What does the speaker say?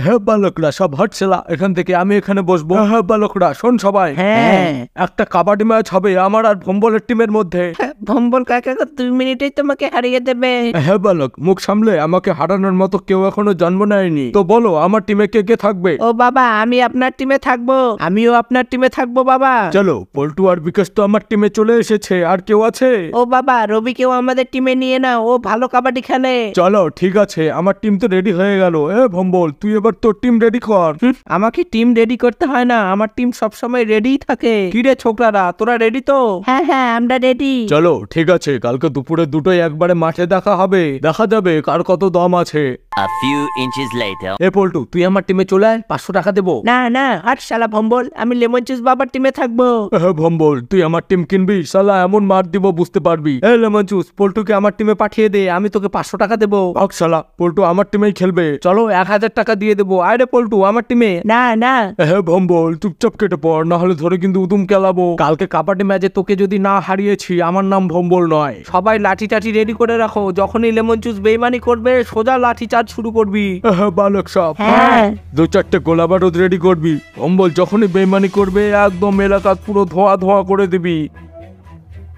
হ্যাঁ বালকরা সব হটছেলা এখান থেকে, আমি এখানে বসবো। হ্যাঁ বালকরা শোন সবাই, হ্যাঁ একটা কাবাডি ম্যাচ হবে আমার আর ভম্বলের টিমের মধ্যে। ভম্বল কাকা 2 মিনিটেই তোমাকে হারিয়ে দেবে। হ্যাঁ বালক, মুখ সামলে, আমাকে হারানোর মতো কেউ এখনো জন্ম নেয়নি। তো বলো আমার টিমে কে কে থাকবে? ও বাবা, আমি আপনার টিমে থাকবো। আমিও আপনার টিমে থাকবো বাবা। চলো, পল্টু আর বিকাশ তো আমার টিমে চলে এসেছে, আর কেউ আছে? ও বাবা, রবিকেও আমাদের টিমে নিয়ে নাও, ও ভালো কাবাডি খেলে। চলো ঠিক আছে, আমার টিম তো রেডি হয়ে গেল। ভম্বল তুই এবার তোর টিম রেডি কর। আমাকে টিম রেডি করতে হয় না, আমার টিম সবসময় রেডি থাকে। কিরে ছোকরারা, তোরা রেডি তো? হ্যাঁ হ্যাঁ আমরা রেডি। চলো ঠিক আছে, কালকে দুপুরে দুটোই একবারে মাঠে দেখা হবে, দেখা যাবে কার কত দম আছে। A few inches later. Paltu তুই আমার টিমে চলে আয়, 500 টাকা দেবো। না না, হাট শালা ভম্বল, আমি লেমন জুস বাবার টিমে থাকবো। ভম্বল তুই আমার টিম কিনবি, শালা এমন মার দিব বুঝতে পারবি। লেমন জুস, পল্টুকে আমার টিমে পাঠিয়ে দে, আমি তোকে 500 টাকা দেবো। শালা, পল্টু আমার টিমেই খেলবে, চলো 1000 টাকা দিয়ে দেবো। আরে পল্টু আমার টিমে। না না ভম্বল চুপচাপ কেটে পড়, না হলে ধরে কিন্তু উদুম কেলাবো। কালকে কাবাডি ম্যাচে তোকে যদি না হারিয়েছি, আমার নাম ভম্বল নয়। সবাই লাঠি টাঠি রেডি করে রাখো, যখনই লেমন জুস বেইমানি করবে সোজা লাঠি চার্জ শুরু করবি। বালক সব, হ্যাঁ 2-4টে গোলা বারুদ রেডি করবি। ভম্বল যখনই বেইমানি করবে একদম এলাকা পুরো ধোয়া ধোয়া করে দিবি।